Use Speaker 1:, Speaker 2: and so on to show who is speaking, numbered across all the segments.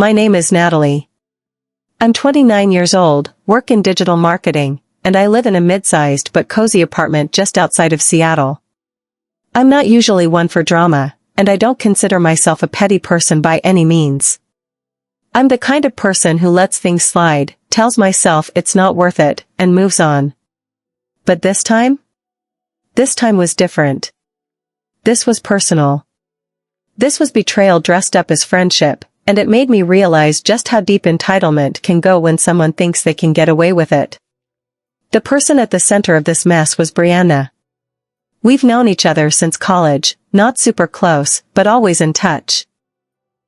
Speaker 1: My name is Natalie. I'm 29 years old, work in digital marketing, and I live in a mid-sized but cozy apartment just outside of Seattle. I'm not usually one for drama, and I don't consider myself a petty person by any means. I'm the kind of person who lets things slide, tells myself it's not worth it, and moves on. But this time? This time was different. This was personal. This was betrayal dressed up as friendship, and it made me realize just how deep entitlement can go when someone thinks they can get away with it. The person at the center of this mess was Brianna. We've known each other since college, not super close, but always in touch.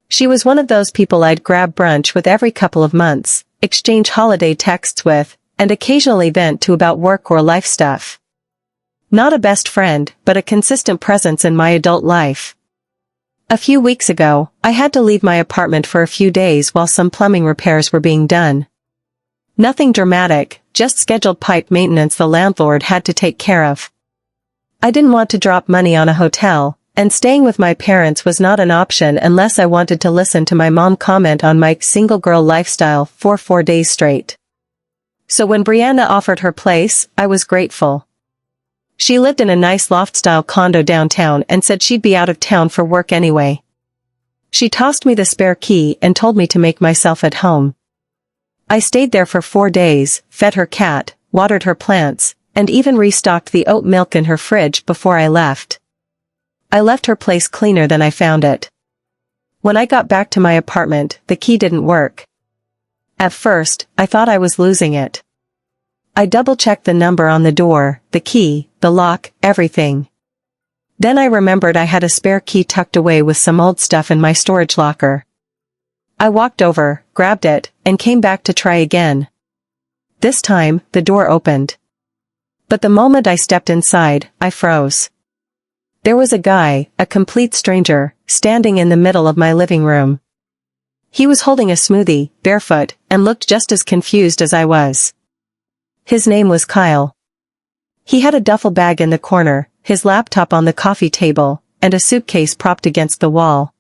Speaker 1: She was one of those people I'd grab brunch with every couple of months, exchange holiday texts with, and occasionally vent to about work or life stuff. Not a best friend, but a consistent presence in my adult life. A few weeks ago, I had to leave my apartment for a few days while some plumbing repairs were being done. Nothing dramatic, just scheduled pipe maintenance the landlord had to take care of. I didn't want to drop money on a hotel, and staying with my parents was not an option unless I wanted to listen to my mom comment on my single girl lifestyle for 4 days straight. So when Brianna offered her place, I was grateful. She lived in a nice loft-style condo downtown and said she'd be out of town for work anyway. She tossed me the spare key and told me to make myself at home. I stayed there for 4 days, fed her cat, watered her plants, and even restocked the oat milk in her fridge before I left. I left her place cleaner than I found it. When I got back to my apartment, the key didn't work. At first, I thought I was losing it. I double-checked the number on the door, the key, the lock, everything. Then I remembered I had a spare key tucked away with some old stuff in my storage locker. I walked over, grabbed it, and came back to try again. This time, the door opened. But the moment I stepped inside, I froze. There was a guy, a complete stranger, standing in the middle of my living room. He was holding a smoothie, barefoot, and looked just as confused as I was. His name was Kyle. He had a duffel bag in the corner, his laptop on the coffee table, and a suitcase propped against the wall.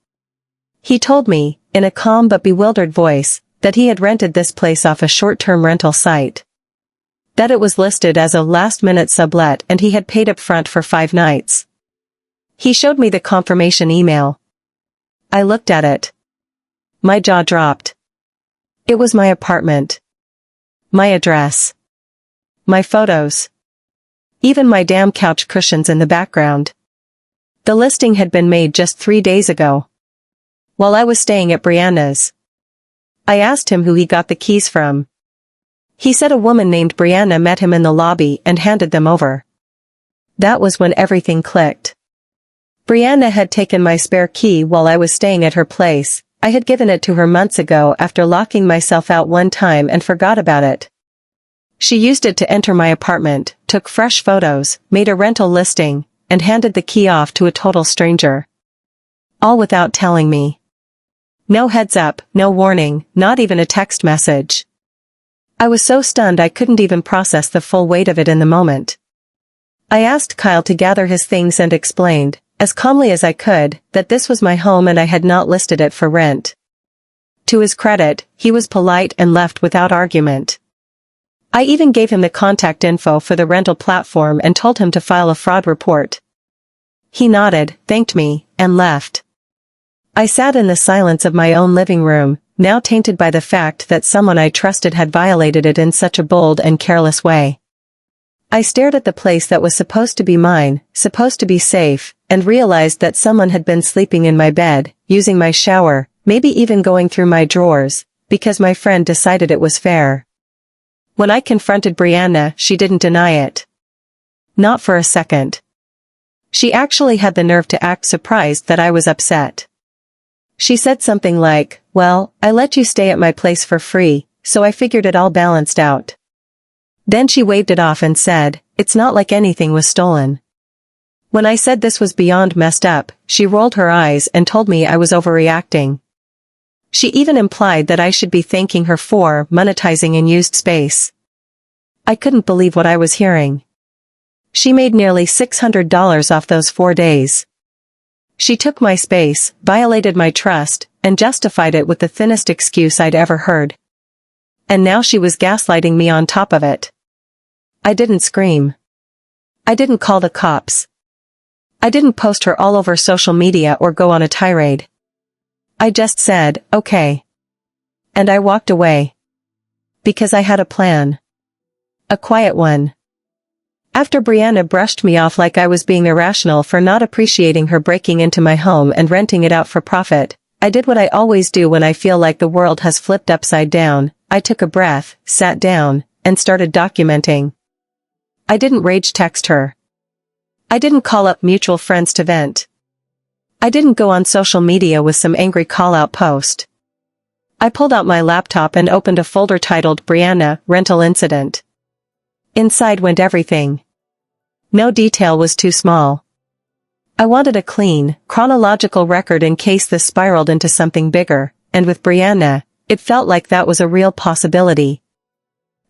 Speaker 1: He told me, in a calm but bewildered voice, that he had rented this place off a short-term rental site. That it was listed as a last-minute sublet and he had paid up front for 5 nights. He showed me the confirmation email. I looked at it. My jaw dropped. It was my apartment. My address. My photos. Even my damn couch cushions in the background. The listing had been made just 3 days ago. While I was staying at Brianna's. I asked him who he got the keys from. He said a woman named Brianna met him in the lobby and handed them over. That was when everything clicked. Brianna had taken my spare key while I was staying at her place. I had given it to her months ago after locking myself out one time and forgot about it. She used it to enter my apartment, took fresh photos, made a rental listing, and handed the key off to a total stranger. All without telling me. No heads up, no warning, not even a text message. I was so stunned I couldn't even process the full weight of it in the moment. I asked Kyle to gather his things and explained, as calmly as I could, that this was my home and I had not listed it for rent. To his credit, he was polite and left without argument. I even gave him the contact info for the rental platform and told him to file a fraud report. He nodded, thanked me, and left. I sat in the silence of my own living room, now tainted by the fact that someone I trusted had violated it in such a bold and careless way. I stared at the place that was supposed to be mine, supposed to be safe, and realized that someone had been sleeping in my bed, using my shower, maybe even going through my drawers, because my friend decided it was fair. When I confronted Brianna, she didn't deny it. Not for a second. She actually had the nerve to act surprised that I was upset. She said something like, "Well, I let you stay at my place for free, so I figured it all balanced out." Then she waved it off and said, "It's not like anything was stolen." When I said this was beyond messed up, she rolled her eyes and told me I was overreacting. She even implied that I should be thanking her for monetizing unused space. I couldn't believe what I was hearing. She made nearly $600 off those 4 days. She took my space, violated my trust, and justified it with the thinnest excuse I'd ever heard. And now she was gaslighting me on top of it. I didn't scream. I didn't call the cops. I didn't post her all over social media or go on a tirade. I just said, okay. And I walked away. Because I had a plan. A quiet one. After Brianna brushed me off like I was being irrational for not appreciating her breaking into my home and renting it out for profit, I did what I always do when I feel like the world has flipped upside down. I took a breath, sat down, and started documenting. I didn't rage text her. I didn't call up mutual friends to vent. I didn't go on social media with some angry call-out post. I pulled out my laptop and opened a folder titled Brianna, Rental Incident. Inside went everything. No detail was too small. I wanted a clean, chronological record in case this spiraled into something bigger, and with Brianna, it felt like that was a real possibility.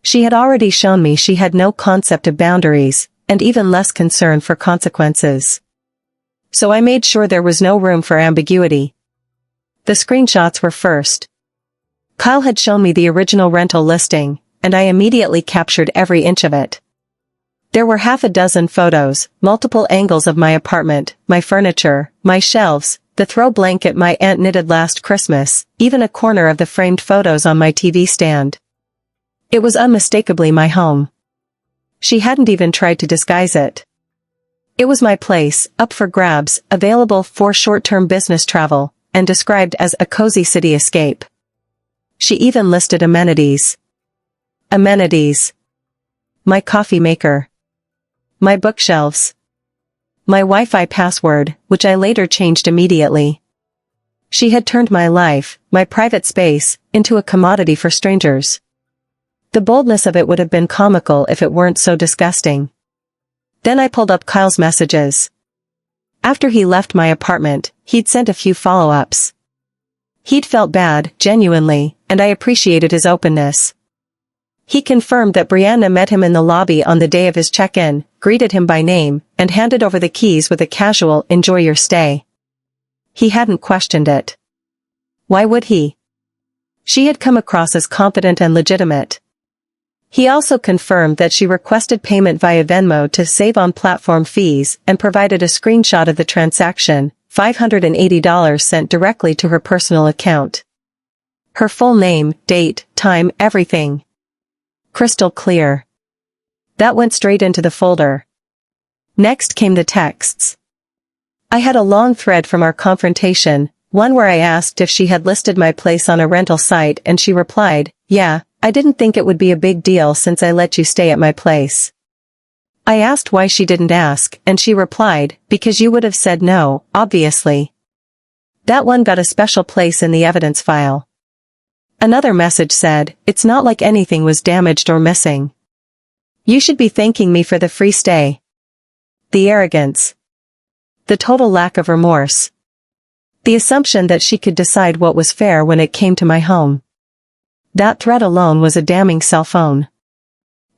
Speaker 1: She had already shown me she had no concept of boundaries, and even less concern for consequences. So I made sure there was no room for ambiguity. The screenshots were first. Kyle had shown me the original rental listing, and I immediately captured every inch of it. There were half a dozen photos, multiple angles of my apartment, my furniture, my shelves, the throw blanket my aunt knitted last Christmas, even a corner of the framed photos on my TV stand. It was unmistakably my home. She hadn't even tried to disguise it. It was my place, up for grabs, available for short-term business travel, and described as a cozy city escape. She even listed amenities. Amenities. My coffee maker. My bookshelves. My Wi-Fi password, which I later changed immediately. She had turned my life, my private space, into a commodity for strangers. The boldness of it would have been comical if it weren't so disgusting. Then I pulled up Kyle's messages. After he left my apartment, he'd sent a few follow-ups. He'd felt bad, genuinely, and I appreciated his openness. He confirmed that Brianna met him in the lobby on the day of his check-in, greeted him by name, and handed over the keys with a casual "enjoy your stay." He hadn't questioned it. Why would he? She had come across as confident and legitimate. He also confirmed that she requested payment via Venmo to save on platform fees and provided a screenshot of the transaction, $580 sent directly to her personal account. Her full name, date, time, everything. Crystal clear. That went straight into the folder. Next came the texts. I had a long thread from our confrontation, one where I asked if she had listed my place on a rental site and she replied, "Yeah, I didn't think it would be a big deal since I let you stay at my place." I asked why she didn't ask, and she replied, "Because you would have said no, obviously." That one got a special place in the evidence file. Another message said, "It's not like anything was damaged or missing. You should be thanking me for the free stay." The arrogance. The total lack of remorse. The assumption that she could decide what was fair when it came to my home. That threat alone was a damning cell phone.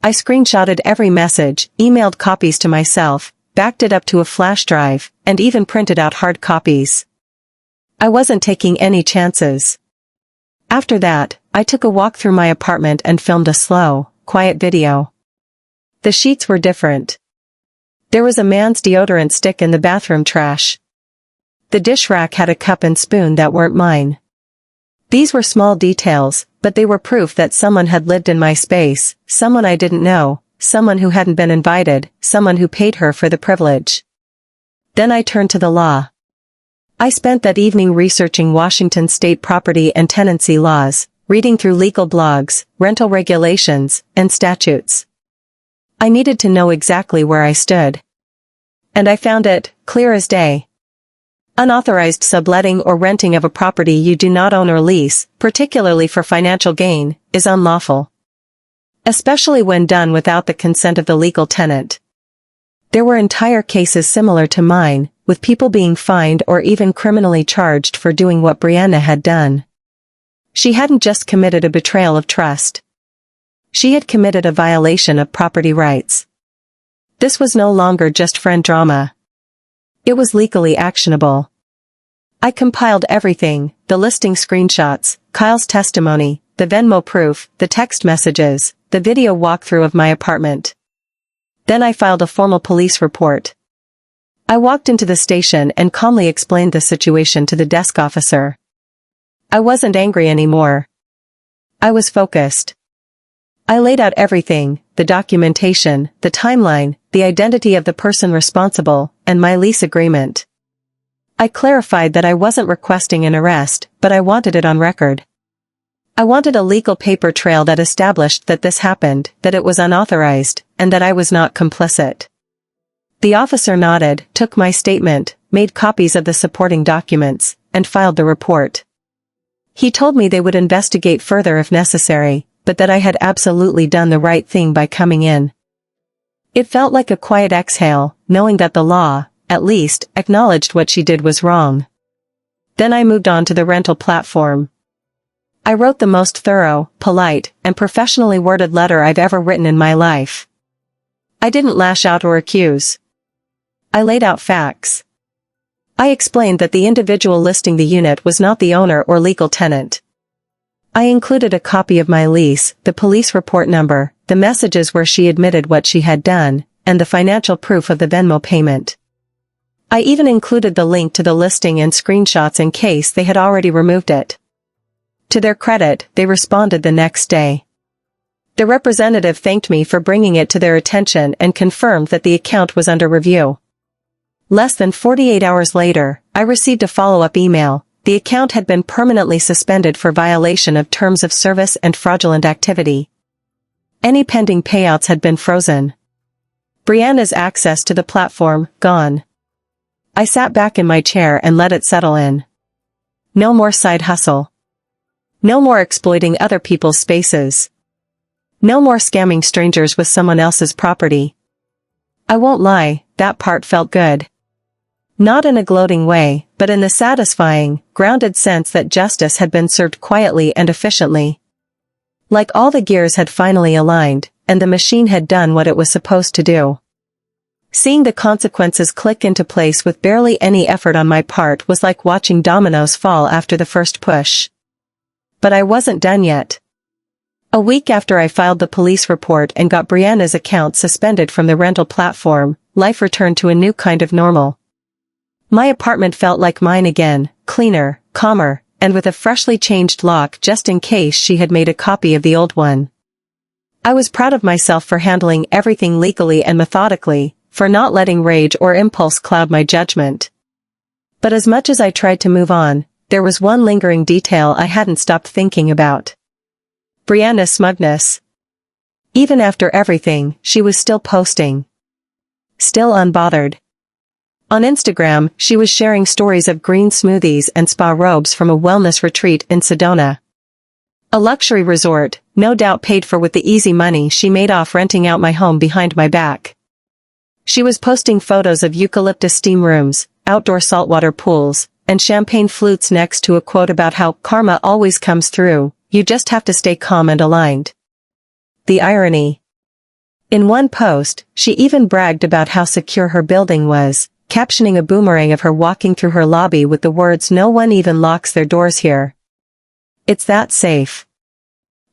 Speaker 1: I screenshotted every message, emailed copies to myself, backed it up to a flash drive, and even printed out hard copies. I wasn't taking any chances. After that, I took a walk through my apartment and filmed a slow, quiet video. The sheets were different. There was a man's deodorant stick in the bathroom trash. The dish rack had a cup and spoon that weren't mine. These were small details, but they were proof that someone had lived in my space, someone I didn't know, someone who hadn't been invited, someone who paid her for the privilege. Then I turned to the law. I spent that evening researching Washington state property and tenancy laws, reading through legal blogs, rental regulations, and statutes. I needed to know exactly where I stood. And I found it, clear as day. Unauthorized subletting or renting of a property you do not own or lease, particularly for financial gain, is unlawful. Especially when done without the consent of the legal tenant. There were entire cases similar to mine, with people being fined or even criminally charged for doing what Brianna had done. She hadn't just committed a betrayal of trust. She had committed a violation of property rights. This was no longer just friend drama. It was legally actionable. I compiled everything, the listing screenshots, Kyle's testimony, the Venmo proof, the text messages, the video walkthrough of my apartment. Then I filed a formal police report. I walked into the station and calmly explained the situation to the desk officer. I wasn't angry anymore. I was focused. I laid out everything, the documentation, the timeline, the identity of the person responsible, and my lease agreement. I clarified that I wasn't requesting an arrest, but I wanted it on record. I wanted a legal paper trail that established that this happened, that it was unauthorized, and that I was not complicit. The officer nodded, took my statement, made copies of the supporting documents, and filed the report. He told me they would investigate further if necessary, but that I had absolutely done the right thing by coming in. It felt like a quiet exhale, knowing that the law, at least, acknowledged what she did was wrong. Then I moved on to the rental platform. I wrote the most thorough, polite, and professionally worded letter I've ever written in my life. I didn't lash out or accuse. I laid out facts. I explained that the individual listing the unit was not the owner or legal tenant. I included a copy of my lease, the police report number, the messages where she admitted what she had done, and the financial proof of the Venmo payment. I even included the link to the listing and screenshots in case they had already removed it. To their credit, they responded the next day. The representative thanked me for bringing it to their attention and confirmed that the account was under review. Less than 48 hours later, I received a follow-up email. The account had been permanently suspended for violation of terms of service and fraudulent activity. Any pending payouts had been frozen. Brianna's access to the platform, gone. I sat back in my chair and let it settle in. No more side hustle. No more exploiting other people's spaces. No more scamming strangers with someone else's property. I won't lie, that part felt good. Not in a gloating way, but in the satisfying, grounded sense that justice had been served quietly and efficiently. Like all the gears had finally aligned, and the machine had done what it was supposed to do. Seeing the consequences click into place with barely any effort on my part was like watching dominoes fall after the first push. But I wasn't done yet. A week after I filed the police report and got Brianna's account suspended from the rental platform, life returned to a new kind of normal. My apartment felt like mine again, cleaner, calmer, and with a freshly changed lock just in case she had made a copy of the old one. I was proud of myself for handling everything legally and methodically, for not letting rage or impulse cloud my judgment. But as much as I tried to move on, there was one lingering detail I hadn't stopped thinking about. Brianna's smugness. Even after everything, she was still posting. Still unbothered. On Instagram, she was sharing stories of green smoothies and spa robes from a wellness retreat in Sedona. A luxury resort, no doubt paid for with the easy money she made off renting out my home behind my back. She was posting photos of eucalyptus steam rooms, outdoor saltwater pools, and champagne flutes next to a quote about how karma always comes through, you just have to stay calm and aligned. The irony. In one post, she even bragged about how secure her building was, captioning a boomerang of her walking through her lobby with the words "No one even locks their doors here. It's that safe."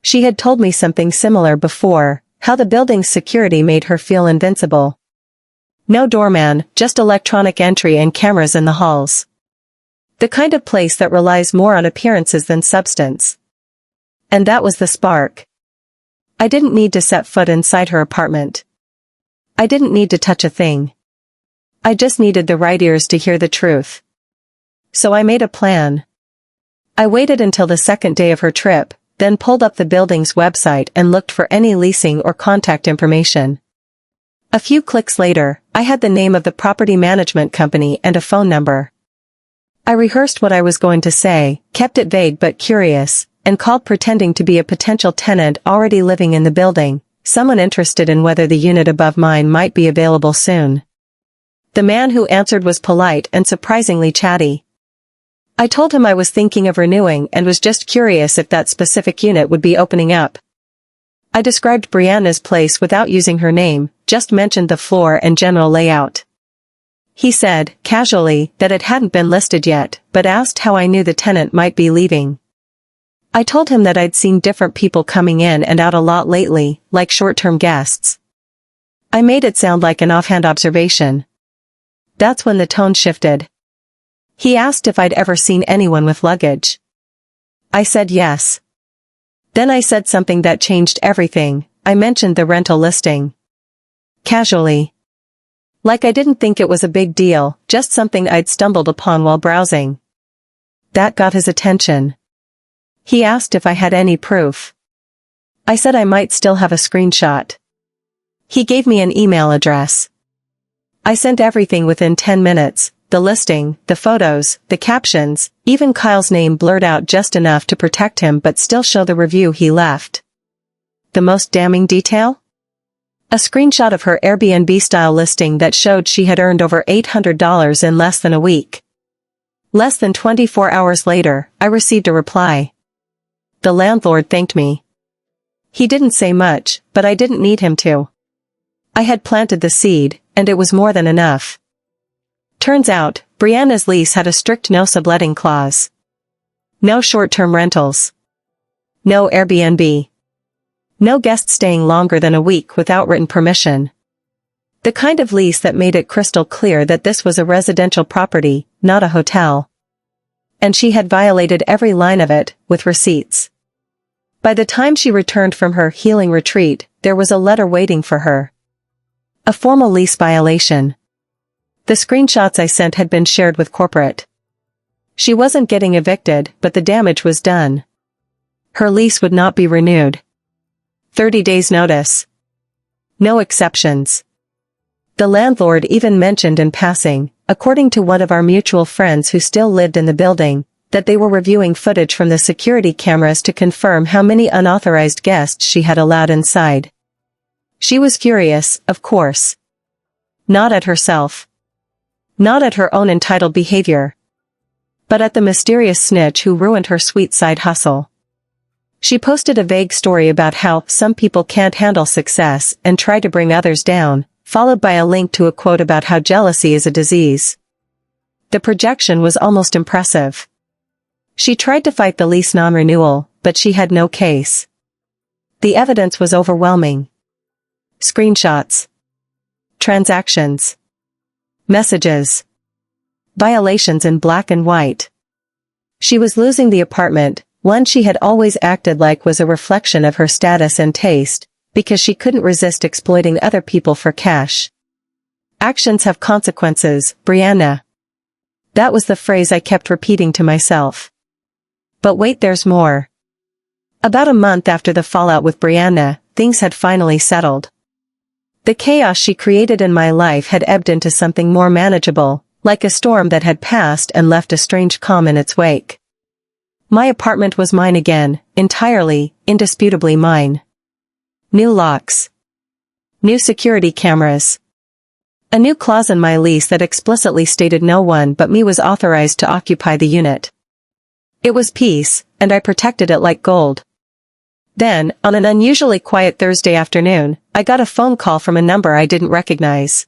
Speaker 1: She had told me something similar before, how the building's security made her feel invincible. No doorman, just electronic entry and cameras in the halls. The kind of place that relies more on appearances than substance. And that was the spark. I didn't need to set foot inside her apartment. I didn't need to touch a thing. I just needed the right ears to hear the truth. So I made a plan. I waited until the second day of her trip, then pulled up the building's website and looked for any leasing or contact information. A few clicks later, I had the name of the property management company and a phone number. I rehearsed what I was going to say, kept it vague but curious, and called pretending to be a potential tenant already living in the building, someone interested in whether the unit above mine might be available soon. The man who answered was polite and surprisingly chatty. I told him I was thinking of renewing and was just curious if that specific unit would be opening up. I described Brianna's place without using her name, just mentioned the floor and general layout. He said, casually, that it hadn't been listed yet, but asked how I knew the tenant might be leaving. I told him that I'd seen different people coming in and out a lot lately, like short-term guests. I made it sound like an offhand observation. That's when the tone shifted. He asked if I'd ever seen anyone with luggage. I said yes. Then I said something that changed everything. I mentioned the rental listing. Casually. Like I didn't think it was a big deal, just something I'd stumbled upon while browsing. That got his attention. He asked if I had any proof. I said I might still have a screenshot. He gave me an email address. I sent everything within 10 minutes, the listing, the photos, the captions, even Kyle's name blurred out just enough to protect him but still show the review he left. The most damning detail? A screenshot of her Airbnb-style listing that showed she had earned over $800 in less than a week. Less than 24 hours later, I received a reply. The landlord thanked me. He didn't say much, but I didn't need him to. I had planted the seed, and it was more than enough. Turns out, Brianna's lease had a strict no subletting clause. No short-term rentals. No Airbnb. No guests staying longer than a week without written permission. The kind of lease that made it crystal clear that this was a residential property, not a hotel. And she had violated every line of it, with receipts. By the time she returned from her healing retreat, there was a letter waiting for her. A formal lease violation. The screenshots I sent had been shared with corporate. She wasn't getting evicted, but the damage was done. Her lease would not be renewed. 30 days notice. No exceptions. The landlord even mentioned in passing, according to one of our mutual friends who still lived in the building, that they were reviewing footage from the security cameras to confirm how many unauthorized guests she had allowed inside. She was furious, of course. Not at herself. Not at her own entitled behavior. But at the mysterious snitch who ruined her sweet side hustle. She posted a vague story about how some people can't handle success and try to bring others down, followed by a link to a quote about how jealousy is a disease. The projection was almost impressive. She tried to fight the lease non-renewal, but she had no case. The evidence was overwhelming. Screenshots. Transactions. Messages. Violations in black and white. She was losing the apartment, one she had always acted like was a reflection of her status and taste, because she couldn't resist exploiting other people for cash. Actions have consequences, Brianna. That was the phrase I kept repeating to myself. But wait, there's more. About a month after the fallout with Brianna, things had finally settled. The chaos she created in my life had ebbed into something more manageable, like a storm that had passed and left a strange calm in its wake. My apartment was mine again, entirely, indisputably mine. New locks. New security cameras. A new clause in my lease that explicitly stated no one but me was authorized to occupy the unit. It was peace, and I protected it like gold. Then, on an unusually quiet Thursday afternoon, I got a phone call from a number I didn't recognize.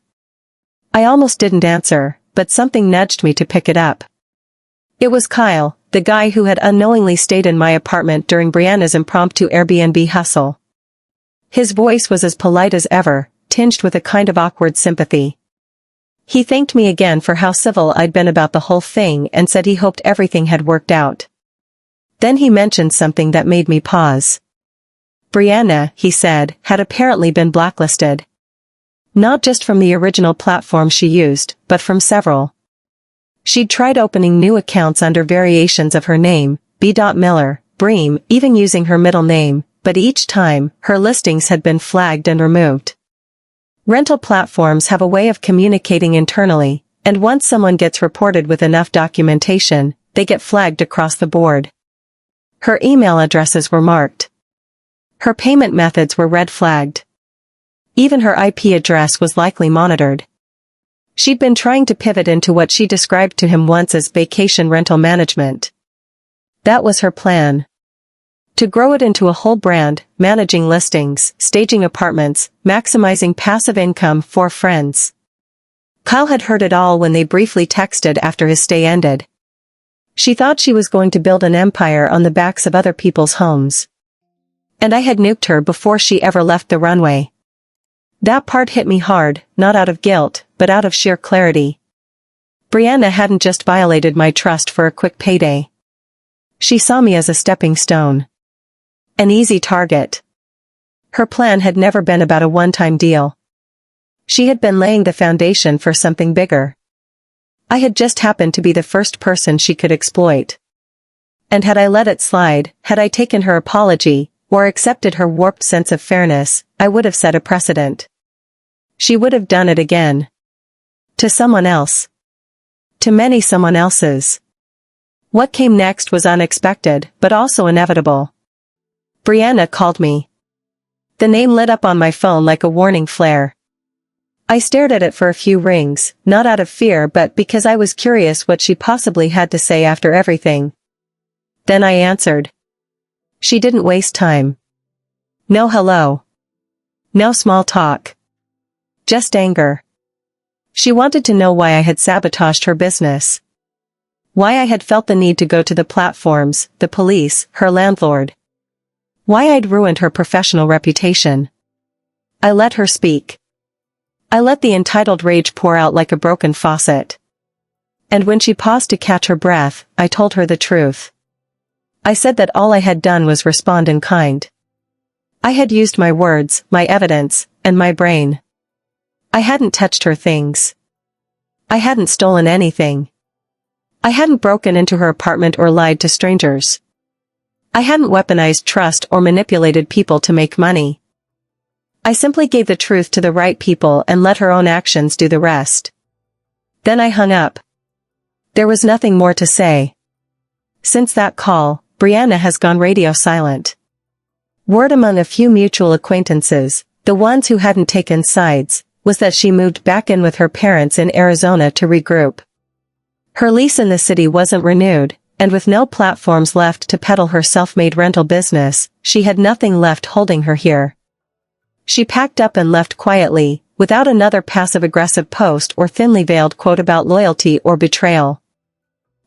Speaker 1: I almost didn't answer, but something nudged me to pick it up. It was Kyle, the guy who had unknowingly stayed in my apartment during Brianna's impromptu Airbnb hustle. His voice was as polite as ever, tinged with a kind of awkward sympathy. He thanked me again for how civil I'd been about the whole thing and said he hoped everything had worked out. Then he mentioned something that made me pause. Brianna, he said, had apparently been blacklisted. Not just from the original platform she used, but from several. She'd tried opening new accounts under variations of her name, B. Miller, Bream, even using her middle name, but each time, her listings had been flagged and removed. Rental platforms have a way of communicating internally, and once someone gets reported with enough documentation, they get flagged across the board. Her email addresses were marked. Her payment methods were red flagged. Even her IP address was likely monitored. She'd been trying to pivot into what she described to him once as vacation rental management. That was her plan. To grow it into a whole brand, managing listings, staging apartments, maximizing passive income for friends. Kyle had heard it all when they briefly texted after his stay ended. She thought she was going to build an empire on the backs of other people's homes. And I had nuked her before she ever left the runway. That part hit me hard, not out of guilt, but out of sheer clarity. Brianna hadn't just violated my trust for a quick payday. She saw me as a stepping stone. An easy target. Her plan had never been about a one-time deal. She had been laying the foundation for something bigger. I had just happened to be the first person she could exploit. And had I let it slide, had I taken her apology, or accepted her warped sense of fairness, I would have set a precedent. She would have done it again. To someone else. To many someone else's. What came next was unexpected, but also inevitable. Brianna called me. The name lit up on my phone like a warning flare. I stared at it for a few rings, not out of fear but because I was curious what she possibly had to say after everything. Then I answered. She didn't waste time. No hello. No small talk. Just anger. She wanted to know why I had sabotaged her business. Why I had felt the need to go to the platforms, the police, her landlord. Why I'd ruined her professional reputation. I let her speak. I let the entitled rage pour out like a broken faucet. And when she paused to catch her breath, I told her the truth. I said that all I had done was respond in kind. I had used my words, my evidence, and my brain. I hadn't touched her things. I hadn't stolen anything. I hadn't broken into her apartment or lied to strangers. I hadn't weaponized trust or manipulated people to make money. I simply gave the truth to the right people and let her own actions do the rest. Then I hung up. There was nothing more to say. Since that call, Brianna has gone radio silent. Word among a few mutual acquaintances, the ones who hadn't taken sides, was that she moved back in with her parents in Arizona to regroup. Her lease in the city wasn't renewed, and with no platforms left to peddle her self-made rental business, she had nothing left holding her here. She packed up and left quietly, without another passive-aggressive post or thinly veiled quote about loyalty or betrayal.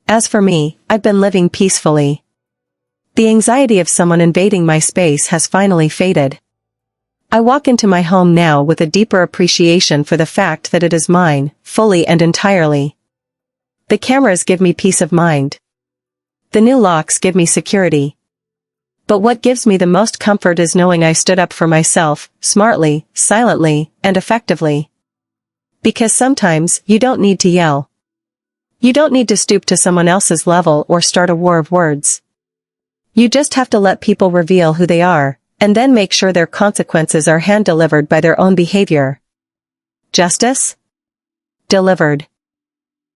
Speaker 1: As for me, I've been living peacefully. The anxiety of someone invading my space has finally faded. I walk into my home now with a deeper appreciation for the fact that it is mine, fully and entirely. The cameras give me peace of mind. The new locks give me security. But what gives me the most comfort is knowing I stood up for myself, smartly, silently, and effectively. Because sometimes, you don't need to yell. You don't need to stoop to someone else's level or start a war of words. You just have to let people reveal who they are, and then make sure their consequences are hand-delivered by their own behavior. Justice? Delivered.